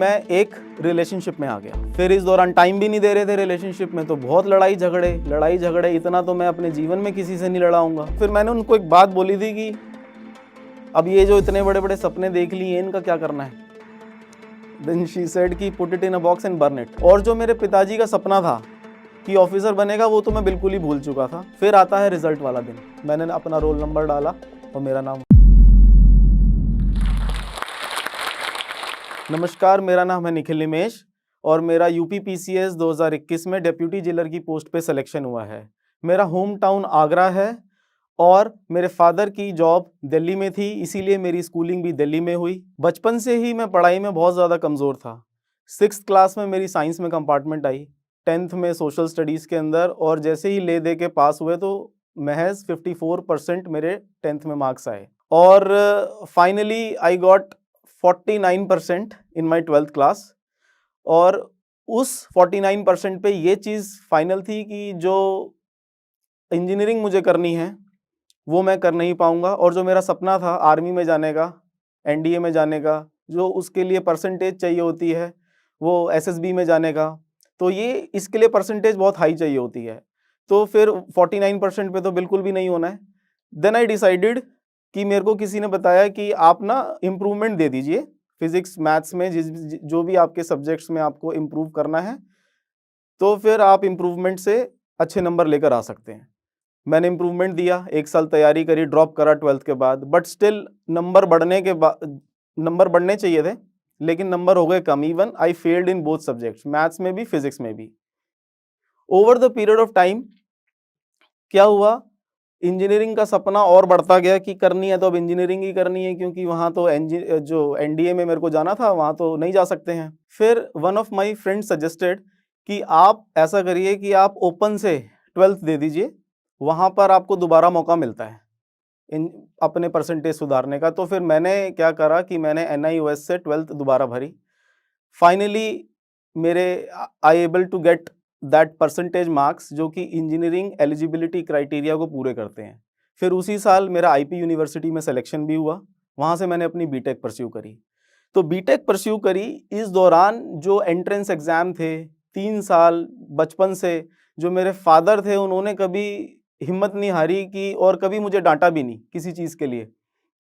मैं एक रिलेशनशिप में आ गया। फिर इस दौरान टाइम भी नहीं दे रहे थे रिलेशनशिप में, तो बहुत लड़ाई झगड़े इतना तो मैं अपने जीवन में किसी से नहीं लड़ाऊंगा। फिर मैंने उनको एक बात बोली थी कि अब ये जो इतने बड़े बड़े सपने देख लिए इनका क्या करना है। देन शी सेड कि put it in a box and burn it. और जो मेरे पिताजी का सपना था कि ऑफिसर बनेगा, वो तो मैं बिल्कुल ही भूल चुका था। फिर आता है रिजल्ट वाला दिन, मैंने अपना रोल नंबर डाला और मेरा नाम। नमस्कार, मेरा नाम है निखिल निमेश और मेरा यूपी पीसीएस 2021 में डिप्यूटी जेलर की पोस्ट पे सिलेक्शन हुआ है। मेरा होम टाउन आगरा है और मेरे फादर की जॉब दिल्ली में थी, इसीलिए मेरी स्कूलिंग भी दिल्ली में हुई। बचपन से ही मैं पढ़ाई में बहुत ज़्यादा कमज़ोर था। 6th क्लास में मेरी साइंस में कंपार्टमेंट आई, 10th में सोशल स्टडीज़ के अंदर, और जैसे ही ले दे के पास हुए तो महज 54% मेरे 10th में मार्क्स आए और finally I got 49% in my 12th class. और उस 49% पे ये चीज़ फाइनल थी कि जो इंजीनियरिंग मुझे करनी है वो मैं कर नहीं पाऊंगा, और जो मेरा सपना था आर्मी में जाने का, एनडीए में जाने का, जो उसके लिए परसेंटेज चाहिए होती है, वो एसएसबी में जाने का, तो ये इसके लिए परसेंटेज बहुत हाई चाहिए होती है। तो फिर 49% पे तो बिल्कुल भी नहीं होना है। देन आई डिसाइडेड कि मेरे को किसी ने बताया कि आप ना इम्प्रूवमेंट दे दीजिए फिजिक्स मैथ्स में, जो भी आपके सब्जेक्ट्स में आपको इम्प्रूव करना है, तो फिर आप इम्प्रूवमेंट से अच्छे नंबर लेकर आ सकते हैं। मैंने इम्प्रूवमेंट दिया, 1 साल तैयारी करी, ड्रॉप करा 12th के बाद, बट स्टिल नंबर बढ़ने चाहिए थे, लेकिन नंबर हो गए कम। Even I failed in both subjects, maths में भी फिजिक्स में भी। Over the period of time क्या हुआ, इंजीनियरिंग का सपना और बढ़ता गया कि करनी है तो अब इंजीनियरिंग ही करनी है, क्योंकि वहाँ तो जो एनडीए में मेरे को जाना था वहाँ तो नहीं जा सकते हैं। फिर one of my friend suggested कि आप ऐसा करिए कि आप ओपन से 12th दे दीजिए, वहाँ पर आपको दोबारा मौका मिलता है इन अपने परसेंटेज सुधारने का। तो फिर मैंने क्या करा कि मैंने NIOS से 12th दोबारा भरी। फाइनली मेरे I able to get that percentage marks जो कि इंजीनियरिंग एलिजिबिलिटी क्राइटेरिया को पूरे करते हैं। फिर उसी साल मेरा आईपी यूनिवर्सिटी में सिलेक्शन भी हुआ, वहाँ से मैंने अपनी बीटेक परस्यू करी। तो बीटेक परस्यू करी, इस दौरान जो एंट्रेंस एग्ज़ाम थे 3 साल बचपन से, जो मेरे फादर थे उन्होंने कभी हिम्मत नहीं हारी कि, और कभी मुझे डांटा भी नहीं किसी चीज़ के लिए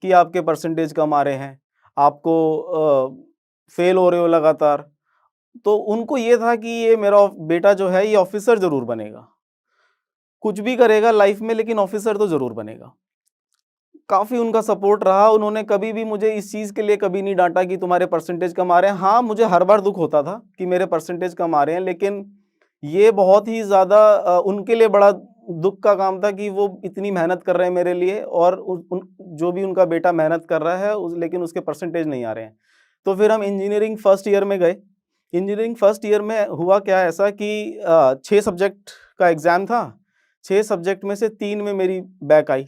कि आपके परसेंटेज कम आ रहे हैं, आपको फेल हो रहे हो लगातार। तो उनको ये था कि ये मेरा बेटा जो है ये ऑफिसर ज़रूर बनेगा, कुछ भी करेगा लाइफ में लेकिन ऑफिसर तो ज़रूर बनेगा। काफ़ी उनका सपोर्ट रहा, उन्होंने कभी भी मुझे इस चीज़ के लिए कभी नहीं डांटा कि तुम्हारे परसेंटेज कम आ रहे हैं। हाँ, मुझे हर बार दुख होता था कि मेरे परसेंटेज कम आ रहे हैं, लेकिन ये बहुत ही ज़्यादा उनके लिए बड़ा दुख का काम था कि वो इतनी मेहनत कर रहे हैं मेरे लिए, और जो भी उनका बेटा मेहनत कर रहा है लेकिन उसके परसेंटेज नहीं आ रहे हैं। तो फिर हम इंजीनियरिंग फर्स्ट ईयर में गए। इंजीनियरिंग फर्स्ट ईयर में हुआ क्या ऐसा कि 6 सब्जेक्ट का एग्ज़ाम था, 6 सब्जेक्ट में से 3 में मेरी बैक आई।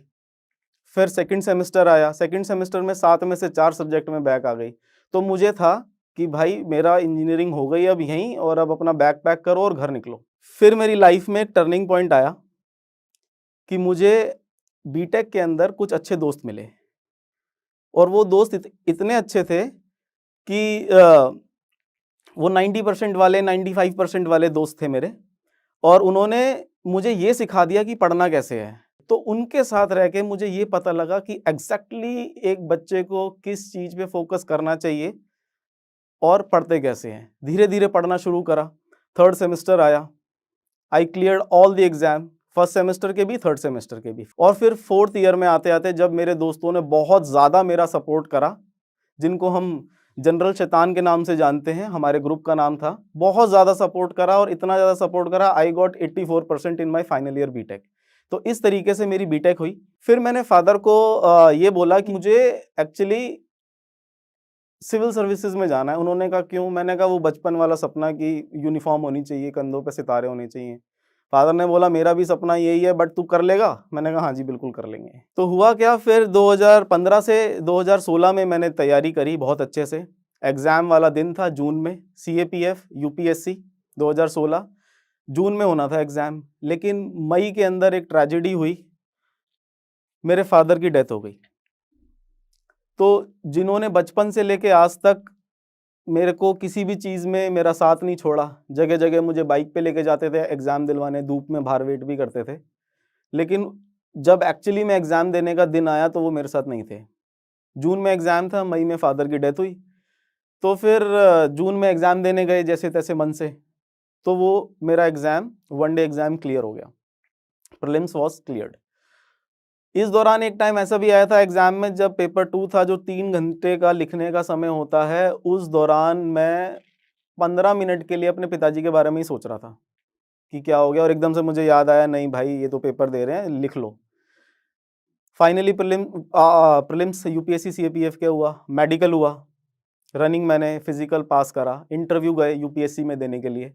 फिर सेकंड सेमेस्टर आया, सेकंड सेमेस्टर में 7 में से 4 सब्जेक्ट में बैक आ गई। तो मुझे था कि भाई मेरा इंजीनियरिंग हो गई अब यहीं, और अब अपना बैग पैक करो और घर निकलो। फिर मेरी लाइफ में एक टर्निंग पॉइंट आया कि मुझे बीटेक के अंदर कुछ अच्छे दोस्त मिले, और वो दोस्त इतने अच्छे थे कि वो 90% वाले 95% वाले दोस्त थे मेरे, और उन्होंने मुझे ये सिखा दिया कि पढ़ना कैसे है। तो उनके साथ रह के मुझे ये पता लगा कि एग्जैक्टली एक बच्चे को किस चीज़ पे फोकस करना चाहिए और पढ़ते कैसे हैं। धीरे धीरे पढ़ना शुरू करा, 3rd सेमेस्टर आया, आई cleared all the exam, first semester के भी 3rd सेमेस्टर के भी। और फिर 4th ईयर में आते आते जब मेरे दोस्तों ने बहुत ज़्यादा मेरा सपोर्ट करा, जिनको हम जनरल शैतान के नाम से जानते हैं, हमारे ग्रुप का नाम था, बहुत ज़्यादा सपोर्ट करा, और इतना ज़्यादा सपोर्ट करा I got 84% in my final year BTech. तो इस तरीके से मेरी बीटेक हुई। फिर मैंने फादर को ये बोला कि मुझे एक्चुअली सिविल सर्विसेज में जाना है। उन्होंने कहा क्यों? मैंने कहा वो बचपन वाला सपना कि यूनिफॉर्म होनी चाहिए, कंधों पे सितारे होने चाहिए। फादर ने बोला मेरा भी सपना यही है, बट तू कर लेगा? मैंने कहा हाँ जी बिल्कुल कर लेंगे। तो हुआ क्या, फिर 2015 से 2016 में मैंने तैयारी करी बहुत अच्छे से। एग्ज़ाम वाला दिन था जून में, CAPF UPSC 2016 जून में होना था एग्ज़ाम, लेकिन मई के अंदर एक ट्रेजेडी हुई, मेरे फादर की डेथ हो गई। तो जिन्होंने बचपन से लेके आज तक मेरे को किसी भी चीज़ में मेरा साथ नहीं छोड़ा। जगह जगह मुझे बाइक पे लेके जाते थे एग्ज़ाम दिलवाने, धूप में बाहर वेट भी करते थे। लेकिन जब एक्चुअली में एग्ज़ाम देने का दिन आया तो वो मेरे साथ नहीं थे। जून में एग्ज़ाम था, मई में फादर की डेथ हुई। तो फिर जून में एग्ज़ाम देने गए जैसे तैसे मन से, तो वो मेरा exam one day exam clear हो गया। Prelims was cleared. इस दौरान एक टाइम ऐसा भी आया था एग्ज़ाम में, जब पेपर 2 था, जो 3 घंटे का लिखने का समय होता है, उस दौरान मैं 15 मिनट के लिए अपने पिताजी के बारे में ही सोच रहा था कि क्या हो गया, और एकदम से मुझे याद आया, नहीं भाई ये तो पेपर दे रहे हैं, लिख लो। फाइनली प्रीलिम्स यूपीएससी सीएपीएफ के हुआ, मेडिकल हुआ, रनिंग मैंने फिजिकल पास करा, इंटरव्यू गए यूपीएससी में देने के लिए,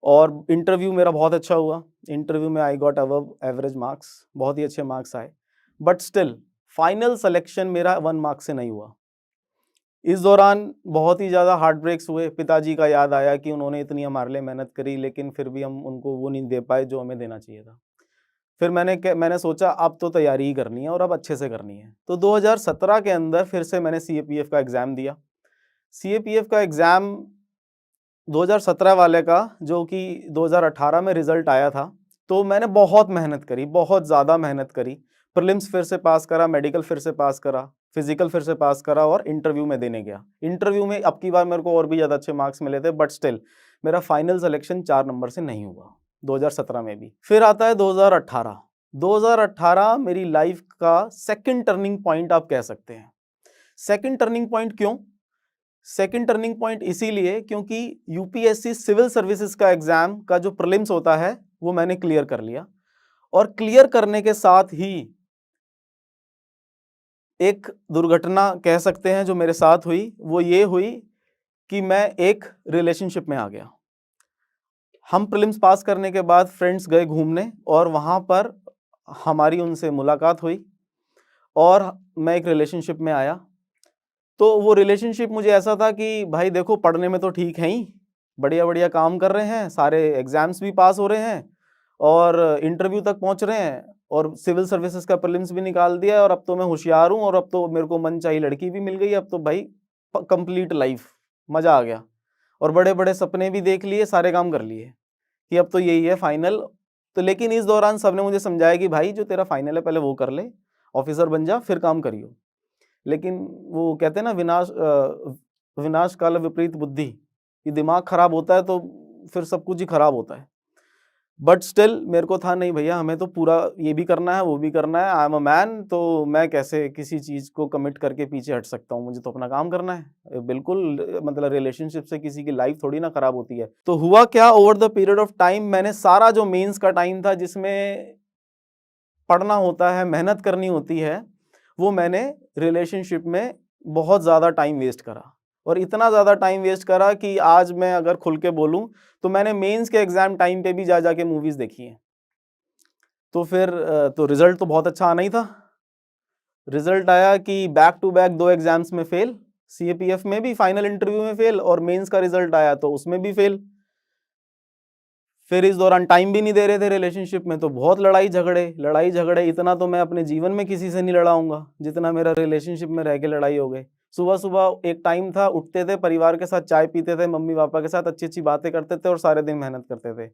और इंटरव्यू मेरा बहुत अच्छा हुआ। इंटरव्यू में I got above average marks, बहुत ही अच्छे मार्क्स आए, बट स्टिल फाइनल सिलेक्शन मेरा 1 मार्क्स से नहीं हुआ। इस दौरान बहुत ही ज़्यादा हार्ट ब्रेक्स हुए। पिताजी का याद आया कि उन्होंने इतनी हमारे लिए मेहनत करी, लेकिन फिर भी हम उनको वो नहीं दे पाए जो हमें देना चाहिए था। फिर मैंने सोचा अब तो तैयारी ही करनी है और अब अच्छे से करनी है। तो 2017 के अंदर फिर से मैंने सीएपीएफ का एग्ज़ाम दिया। सीएपीएफ का एग्ज़ाम 2017 वाले का, जो कि 2018 में रिजल्ट आया था, तो मैंने बहुत मेहनत करी, बहुत ज़्यादा मेहनत करी। प्रीलिम्स फिर से पास करा, मेडिकल फिर से पास करा, फिजिकल फिर से पास करा और इंटरव्यू में देने गया। इंटरव्यू में अब की बार मेरे को और भी ज़्यादा अच्छे मार्क्स मिले थे, बट स्टिल मेरा फाइनल सिलेक्शन 4 नंबर से नहीं हुआ 2017 में भी। फिर आता है 2018। 2018 मेरी लाइफ का सेकंड टर्निंग पॉइंट आप कह सकते हैं। सेकंड टर्निंग पॉइंट क्यों? सेकंड टर्निंग पॉइंट इसीलिए क्योंकि यूपीएससी सिविल सर्विसेज का एग्जाम का जो प्रीलिम्स होता है वो मैंने क्लियर कर लिया, और क्लियर करने के साथ ही एक दुर्घटना कह सकते हैं जो मेरे साथ हुई, वो ये हुई कि मैं एक रिलेशनशिप में आ गया। हम प्रीलिम्स पास करने के बाद फ्रेंड्स गए घूमने, और वहाँ पर हमारी उनसे मुलाकात हुई और मैं एक रिलेशनशिप में आया। तो वो रिलेशनशिप मुझे ऐसा था कि भाई देखो, पढ़ने में तो ठीक है ही, बढ़िया बढ़िया काम कर रहे हैं, सारे एग्जाम्स भी पास हो रहे हैं और इंटरव्यू तक पहुंच रहे हैं, और सिविल सर्विसेज का प्रीलिम्स भी निकाल दिया है, और अब तो मैं होशियार हूँ, और अब तो मेरे को मनचाही लड़की भी मिल गई, अब तो भाई कंप्लीट लाइफ, मज़ा आ गया, और बड़े बड़े सपने भी देख लिए, सारे काम कर लिए कि अब तो यही है फाइनल। तो लेकिन इस दौरान सबने मुझे समझाया कि भाई जो तेरा फाइनल है पहले वो कर ले, ऑफिसर बन जा, फिर काम करियो। लेकिन वो कहते हैं ना, विनाश काल विपरीत बुद्धि, कि दिमाग खराब होता है तो फिर सब कुछ ही खराब होता है। बट स्टिल मेरे को था, नहीं भैया, हमें तो पूरा ये भी करना है, वो भी करना है, आई एम अ मैन, तो मैं कैसे किसी चीज़ को कमिट करके पीछे हट सकता हूँ, मुझे तो अपना काम करना है। बिल्कुल, मतलब रिलेशनशिप से किसी की लाइफ थोड़ी ना खराब होती है। तो हुआ क्या, over the period of time मैंने सारा जो मेंस का टाइम था जिसमें पढ़ना होता है, मेहनत करनी होती है, वो मैंने रिलेशनशिप में बहुत ज़्यादा टाइम वेस्ट करा, और इतना ज़्यादा टाइम वेस्ट करा कि आज मैं अगर खुल के बोलूं तो मैंने मेंस के एग्ज़ाम टाइम पे भी जा जाके मूवीज़ देखी हैं। तो फिर तो रिज़ल्ट तो बहुत अच्छा आना ही था। रिज़ल्ट आया कि बैक टू बैक 2 एग्ज़ाम्स में फेल, सीएपीएफ में भी फाइनल इंटरव्यू में फेल, और मेंस का रिज़ल्ट आया तो उसमें भी फेल। फिर इस दौरान टाइम भी नहीं दे रहे थे रिलेशनशिप में, तो बहुत लड़ाई झगड़े, इतना तो मैं अपने जीवन में किसी से नहीं लड़ाऊंगा जितना मेरा रिलेशनशिप में रह के लड़ाई हो गई। सुबह सुबह एक टाइम था, उठते थे, परिवार के साथ चाय पीते थे, मम्मी पापा के साथ अच्छी अच्छी बातें करते थे, और सारे दिन मेहनत करते थे।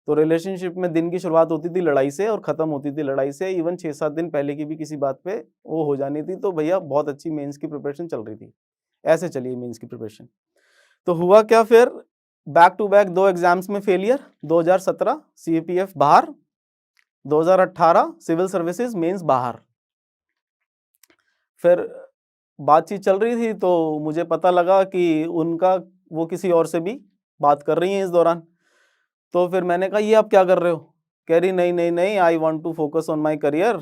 तो रिलेशनशिप में दिन की शुरुआत होती थी लड़ाई से और ख़त्म होती थी लड़ाई से। इवन 6-7 दिन पहले की भी किसी बात पे वो हो जानी थी। तो भैया बहुत अच्छी मेंस की प्रिपरेशन चल रही थी, ऐसे चलिए मेंस की प्रिपरेशन। तो हुआ क्या फिर, बैक टू बैक 2 एग्जाम्स में फेलियर, 2017 सीएपीएफ बाहर, 2018 सिविल सर्विसेज मेंस बाहर। फिर बातचीत चल रही थी तो मुझे पता लगा कि उनका वो किसी और से भी बात कर रही हैं इस दौरान। तो फिर मैंने कहा, ये आप क्या कर रहे हो? कह रही, नहीं नहीं नहीं, I want to focus on my career,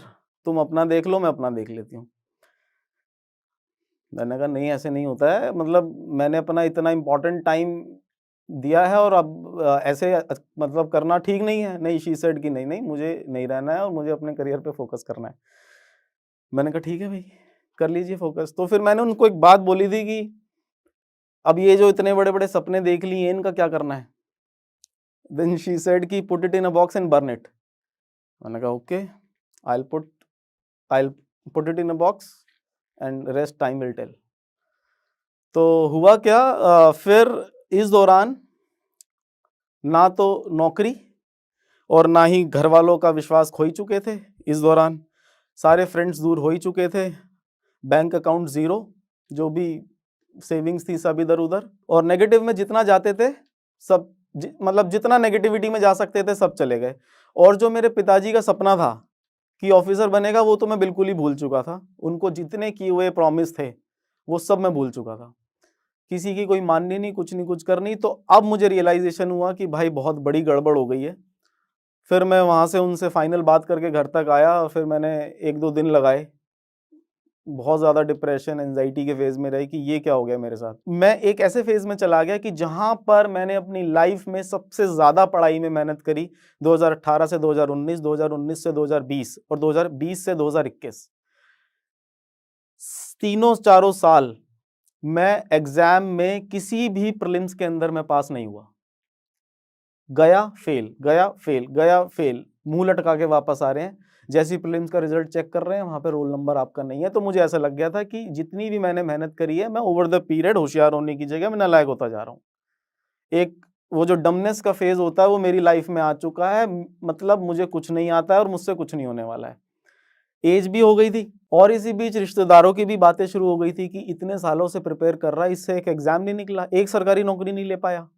तुम अपना देख लो, मैं अपना देख लेती हूँ। मैंने कहा, नहीं, ऐसे नहीं होता है, मतलब मैंने अपना इतना इम्पोर्टेंट टाइम दिया है, और अब ऐसे मतलब करना ठीक नहीं है। नहीं, शी सेड कि नहीं नहीं, मुझे नहीं रहना है और मुझे अपने करियर पे फोकस करना है। मैंने कहा, ठीक है भाई, कर लीजिए फोकस। तो फिर मैंने उनको एक बात बोली थी कि अब ये जो इतने बड़े बड़े सपने देख लिए, इनका क्या करना है? देन शी सेड कि put it in a box and burn it. मैंने कहा, okay, I put it in a box and rest time will tell. तो हुआ क्या, फिर इस दौरान ना तो नौकरी और ना ही घर वालों का विश्वास खो ही चुके थे। इस दौरान सारे फ्रेंड्स दूर हो ही चुके थे, बैंक अकाउंट ज़ीरो, जो भी सेविंग्स थी सब इधर उधर, और नेगेटिव में जितना जाते थे सब मतलब जितना नेगेटिविटी में जा सकते थे सब चले गए। और जो मेरे पिताजी का सपना था कि ऑफिसर बनेगा, वो तो मैं बिल्कुल ही भूल चुका था। उनको जितने किए हुए प्रॉमिस थे वो सब मैं भूल चुका था। किसी की कोई माननी नहीं, कुछ नहीं, कुछ करनी। तो अब मुझे रियलाइजेशन हुआ कि भाई बहुत बड़ी गड़बड़ हो गई है। फिर मैं वहाँ से उनसे फाइनल बात करके घर तक आया और फिर मैंने 1-2 दिन लगाए। बहुत ज़्यादा डिप्रेशन, एंजाइटी के फेज़ में रही कि ये क्या हो गया मेरे साथ। मैं एक ऐसे फेज़ में चला गया कि जहाँ पर मैंने अपनी लाइफ में सबसे ज़्यादा पढ़ाई में मेहनत करी 2018 से 2019, 2019 से 2020 और 2020 से 2021। तीनों चारों साल मैं एग्जाम में किसी भी प्रीलिम्स के अंदर मैं पास नहीं हुआ। गया फेल, गया फेल, गया फेल, मुंह लटका के वापस आ रहे हैं। जैसे ही प्रीलिम्स का रिजल्ट चेक कर रहे हैं, वहां पे रोल नंबर आपका नहीं है। तो मुझे ऐसा लग गया था कि जितनी भी मैंने मेहनत करी है, मैं ओवर द पीरियड होशियार होने की जगह मैं नालायक होता जा रहा हूँ। एक वो जो डमनेस का फेज होता है वो मेरी लाइफ में आ चुका है। मतलब मुझे कुछ नहीं आता है और मुझसे कुछ नहीं होने वाला है। एज भी हो गई थी और इसी बीच रिश्तेदारों की भी बातें शुरू हो गई थी कि इतने सालों से प्रिपेयर कर रहा है, इससे एक एग्जाम नहीं निकला, एक सरकारी नौकरी नहीं ले पाया।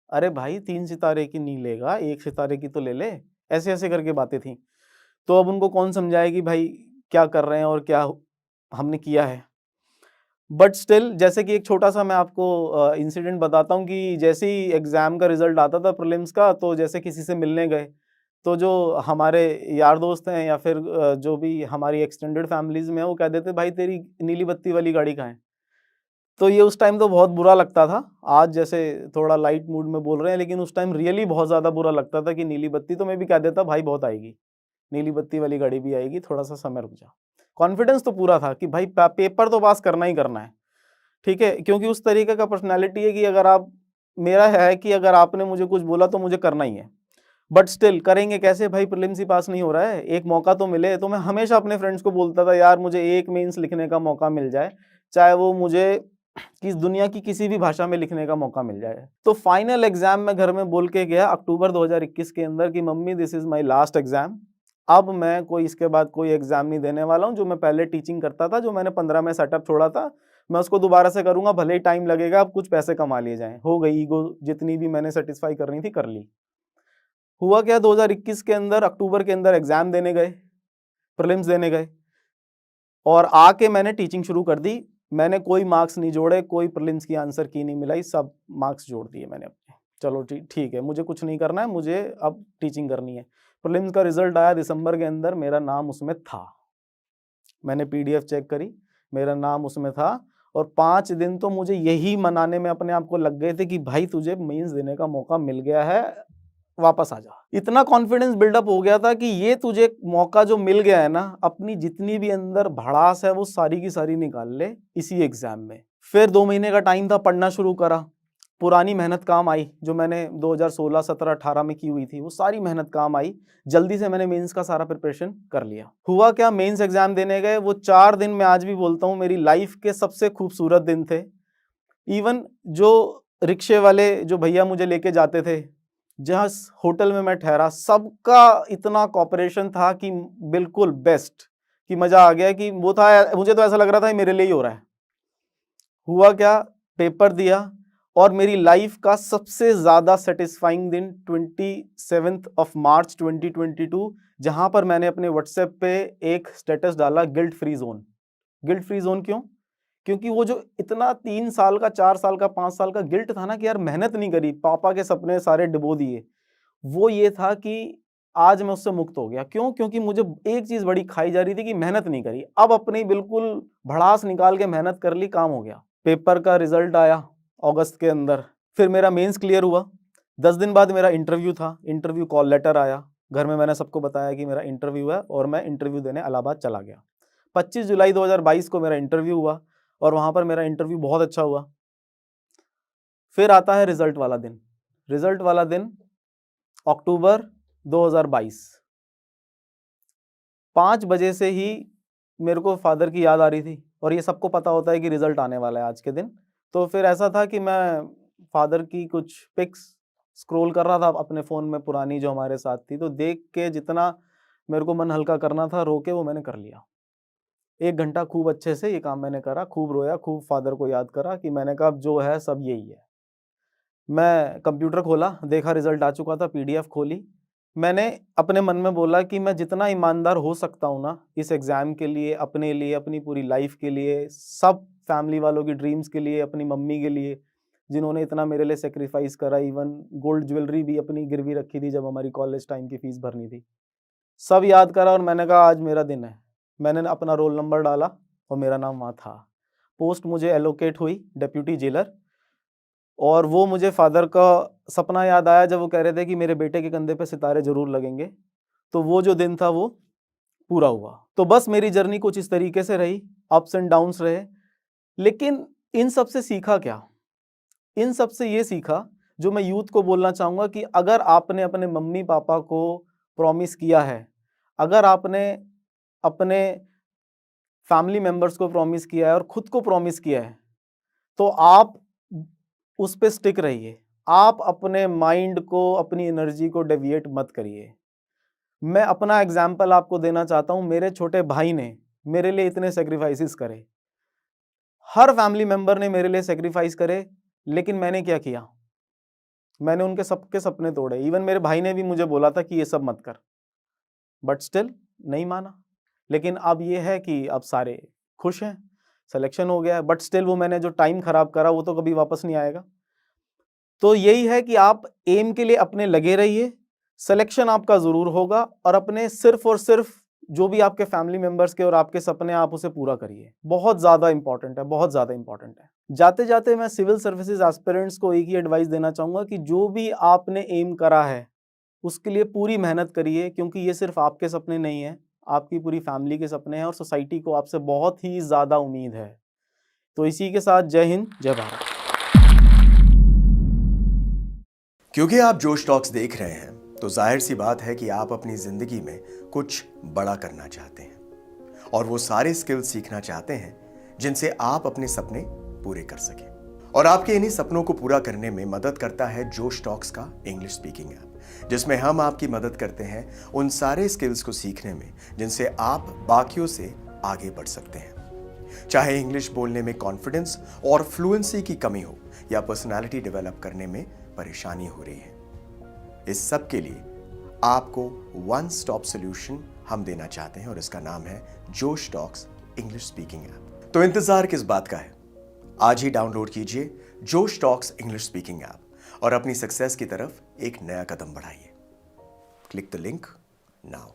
अरे भाई 3 सितारे की नहीं लेगा, 1 सितारे की तो ले ले। ऐसे ऐसे करके बातें थी। तो अब उनको कौन समझाए कि भाई क्या कर रहे हैं और क्या हमने किया है। बट स्टिल, जैसे कि एक छोटा सा मैं आपको इंसिडेंट बताता हूँ कि जैसे ही एग्जाम का रिजल्ट आता था प्रीलिम्स का, तो जैसे किसी से मिलने गए, तो जो हमारे यार दोस्त हैं या फिर जो भी हमारी एक्सटेंडेड फैमिलीज में है, वो कह देते भाई तेरी नीली बत्ती वाली गाड़ी कहाँ है। तो ये उस टाइम तो बहुत बुरा लगता था। आज जैसे थोड़ा लाइट मूड में बोल रहे हैं, लेकिन उस टाइम रियली बहुत ज़्यादा बुरा लगता था कि नीली बत्ती। तो मैं भी कह देता भाई बहुत आएगी, नीली बत्ती वाली गाड़ी भी आएगी, थोड़ा सा समय रुक जा। कॉन्फिडेंस तो पूरा था कि भाई पेपर तो पास करना ही करना है, ठीक है। क्योंकि उस तरीके का पर्सनैलिटी है कि अगर आप, मेरा है कि अगर आपने मुझे कुछ बोला तो मुझे करना ही है। बट स्टिल करेंगे कैसे भाई, प्रीलिम्स ही पास नहीं हो रहा है, एक मौका तो मिले। तो मैं हमेशा अपने फ्रेंड्स को बोलता था यार मुझे एक मेंस लिखने का मौका मिल जाए, चाहे वो मुझे किस दुनिया की किसी भी भाषा में लिखने का मौका मिल जाए। तो फाइनल एग्जाम में घर में बोल के गया अक्टूबर 2021 के अंदर कि mummy this is my last exam. अब मैं कोई इसके बाद कोई एग्जाम नहीं देने वाला हूँ। जो मैं पहले टीचिंग करता था, जो मैंने 15 में सेटअप छोड़ा था, मैं उसको दोबारा से करूंगा, भले ही टाइम लगेगा, अब कुछ पैसे कमा लिए जाएं। हो गई ईगो जितनी भी मैंने सेटिस्फाई करनी थी कर ली। हुआ क्या, 2021 के अंदर अक्टूबर के अंदर एग्जाम देने गए, प्रीलिम्स देने गए, और आके मैंने टीचिंग शुरू कर दी। मैंने कोई मार्क्स नहीं जोड़े, कोई प्रीलिम्स की आंसर की नहीं मिलाई, सब मार्क्स जोड़ दिए मैंने अपने। चलो ठीक है, मुझे कुछ नहीं करना है, मुझे अब टीचिंग करनी है। प्रीलिम्स का रिजल्ट आया दिसंबर के अंदर, मेरा नाम उसमें था। मैंने पीडीएफ चेक करी, मेरा नाम उसमें था। और 5 दिन तो मुझे यही मनाने में अपने आप को लग गए थे कि भाई तुझे मेंस देने का मौका मिल गया है, वापस आ जा। इतना कॉन्फिडेंस बिल्डअप हो गया था कि ये तुझे मौका जो मिल गया है ना, अपनी जितनी भी अंदर भड़ास है वो सारी की सारी निकाल ले इसी एग्जाम में। फिर 2 महीने का टाइम था, पढ़ना शुरू करा। पुरानी मेहनत काम आई, जो मैंने 2016, 17, 18 में की हुई थी, वो सारी मेहनत काम आई। जल्दी से मैंने मेंस का सारा प्रिपरेशन कर लिया। हुआ क्या, मेंस एग्जाम देने गए, वो 4 दिन मैं आज भी बोलता हूँ मेरी लाइफ के सबसे खूबसूरत दिन थे। इवन जो रिक्शे वाले जो भैया मुझे लेके जाते थे, जहाँ होटल में मैं ठहरा, सबका इतना कॉपरेशन था कि बिल्कुल बेस्ट, कि मजा आ गया। कि वो था, मुझे तो ऐसा लग रहा था मेरे लिए ही हो रहा है। हुआ क्या, पेपर दिया, और मेरी लाइफ का सबसे ज्यादा सेटिस्फाइंग दिन 27 मार्च 2022, जहां पर मैंने अपने व्हाट्सएप पे एक स्टेटस डाला, guilt free zone. Guilt free zone क्यों? क्योंकि वो जो इतना 3 साल का, 4 साल का, 5 साल का गिल्ट था ना कि यार मेहनत नहीं करी, पापा के सपने सारे डुबो दिए, वो ये था कि आज मैं उससे मुक्त हो गया। क्यों? क्योंकि मुझे एक चीज बड़ी खाई जा रही थी कि मेहनत नहीं करी। अब अपनी बिल्कुल भड़ास निकाल के मेहनत कर ली, काम हो गया। पेपर का रिजल्ट आया अगस्त के अंदर, फिर मेरा मेंस क्लियर हुआ। 10 दिन बाद मेरा इंटरव्यू था, इंटरव्यू कॉल लेटर आया। घर में मैंने सबको बताया कि मेरा इंटरव्यू है, और मैं इंटरव्यू देने इलाहाबाद चला गया। 25 जुलाई 2022 को मेरा इंटरव्यू हुआ, और वहां पर मेरा इंटरव्यू बहुत अच्छा हुआ। फिर आता है रिजल्ट वाला दिन। रिजल्ट वाला दिन अक्टूबर 2022, 5 बजे से ही मेरे को फादर की याद आ रही थी, और ये सबको पता होता है कि रिजल्ट आने वाला है आज के दिन। तो फिर ऐसा था कि मैं फादर की कुछ पिक्स स्क्रॉल कर रहा था अपने फ़ोन में पुरानी जो हमारे साथ थी, तो देख के जितना मेरे को मन हल्का करना था रो के वो मैंने कर लिया। 1 घंटा खूब अच्छे से ये काम मैंने करा, खूब रोया, खूब फादर को याद करा कि मैंने कहा अब जो है सब यही है। मैं कंप्यूटर खोला, देखा रिज़ल्ट आ चुका था, पीडीएफ खोली। मैंने अपने मन में बोला कि मैं जितना ईमानदार हो सकता हूँ ना, इस एग्ज़ाम के लिए, अपनी पूरी लाइफ़ के लिए, सब फैमिली वालों की ड्रीम्स के लिए, अपनी मम्मी के लिए, जिन्होंने इतना मेरे लिए सैक्रिफ़ाइस करा, इवन गोल्ड ज्वेलरी भी अपनी गिरवी रखी थी जब हमारी कॉलेज टाइम की फ़ीस भरनी थी। सब याद करा और मैंने कहा आज मेरा दिन है। मैंने अपना रोल नंबर डाला और मेरा नाम वहाँ था। पोस्ट मुझे एलोकेट हुई डेप्यूटी जेलर, और वो मुझे फादर का सपना याद आया जब वो कह रहे थे कि मेरे बेटे के कंधे पे सितारे ज़रूर लगेंगे। तो वो जो दिन था वो पूरा हुआ। तो बस मेरी जर्नी कुछ इस तरीके से रही, अप्स एंड डाउन्स रहे। लेकिन इन सब से सीखा क्या? इन सब से ये सीखा, जो मैं यूथ को बोलना चाहूँगा कि अगर आपने अपने मम्मी-पापा को प्रॉमिस किया है, अगर आपने अपने फैमिली मेंबर्स को प्रॉमिस किया है और खुद को प्रॉमिस किया है, तो आप उस पे स्टिक रहिए। आप अपने माइंड को, अपनी एनर्जी को डेविएट मत करिए। मैं अपना एग्जाम्पल आपको देना चाहता हूँ। मेरे छोटे भाई ने मेरे लिए इतने सैक्रिफाइसेस करे, हर फैमिली मेंबर ने मेरे लिए सैक्रिफाइस करे, लेकिन मैंने क्या किया? मैंने उनके सबके सपने तोड़े। इवन मेरे भाई ने भी मुझे बोला था कि ये सब मत कर, बट स्टिल नहीं माना। लेकिन अब ये है कि अब सारे खुश हैं, सिलेक्शन हो गया है, बट स्टिल वो मैंने जो टाइम खराब करा वो तो कभी वापस नहीं आएगा। तो यही है कि आप एम के लिए अपने लगे रहिए, सिलेक्शन आपका ज़रूर होगा, और अपने सिर्फ और सिर्फ जो भी आपके फैमिली मेंबर्स के और आपके सपने, आप उसे पूरा करिए। बहुत ज़्यादा इंपॉर्टेंट है, बहुत ज़्यादा इंपॉर्टेंट है। जाते जाते मैं सिविल सर्विसेज एस्पिरेंट्स को एक ही एडवाइस देना चाहूँगा कि जो भी आपने एम करा है उसके लिए पूरी मेहनत करिए, क्योंकि ये सिर्फ आपके सपने नहीं हैं, आपकी पूरी फैमिली के सपने हैं और सोसाइटी को आपसे बहुत ही ज़्यादा उम्मीद है। तो इसी के साथ जय हिंद, जय भारत। क्योंकि आप जोश टॉक्स देख रहे हैं तो जाहिर सी बात है कि आप अपनी जिंदगी में कुछ बड़ा करना चाहते हैं और वो सारे स्किल्स सीखना चाहते हैं जिनसे आप अपने सपने पूरे कर सकें। और आपके इन्हीं सपनों को पूरा करने में मदद करता है जोश टॉक्स का इंग्लिश स्पीकिंग ऐप, जिसमें हम आपकी मदद करते हैं उन सारे स्किल्स को सीखने में जिनसे आप बाकियों से आगे बढ़ सकते हैं। चाहे इंग्लिश बोलने में कॉन्फिडेंस और फ्लुएंसी की कमी हो या पर्सनालिटी डेवलप करने में परेशानी हो रही है, इस सब के लिए आपको वन स्टॉप सॉल्यूशन हम देना चाहते हैं और इसका नाम है जोश टॉक्स इंग्लिश स्पीकिंग ऐप। तो इंतजार किस बात का है? आज ही डाउनलोड कीजिए जोश टॉक्स इंग्लिश स्पीकिंग ऐप और अपनी सक्सेस की तरफ एक नया कदम बढ़ाइए। Click the link now.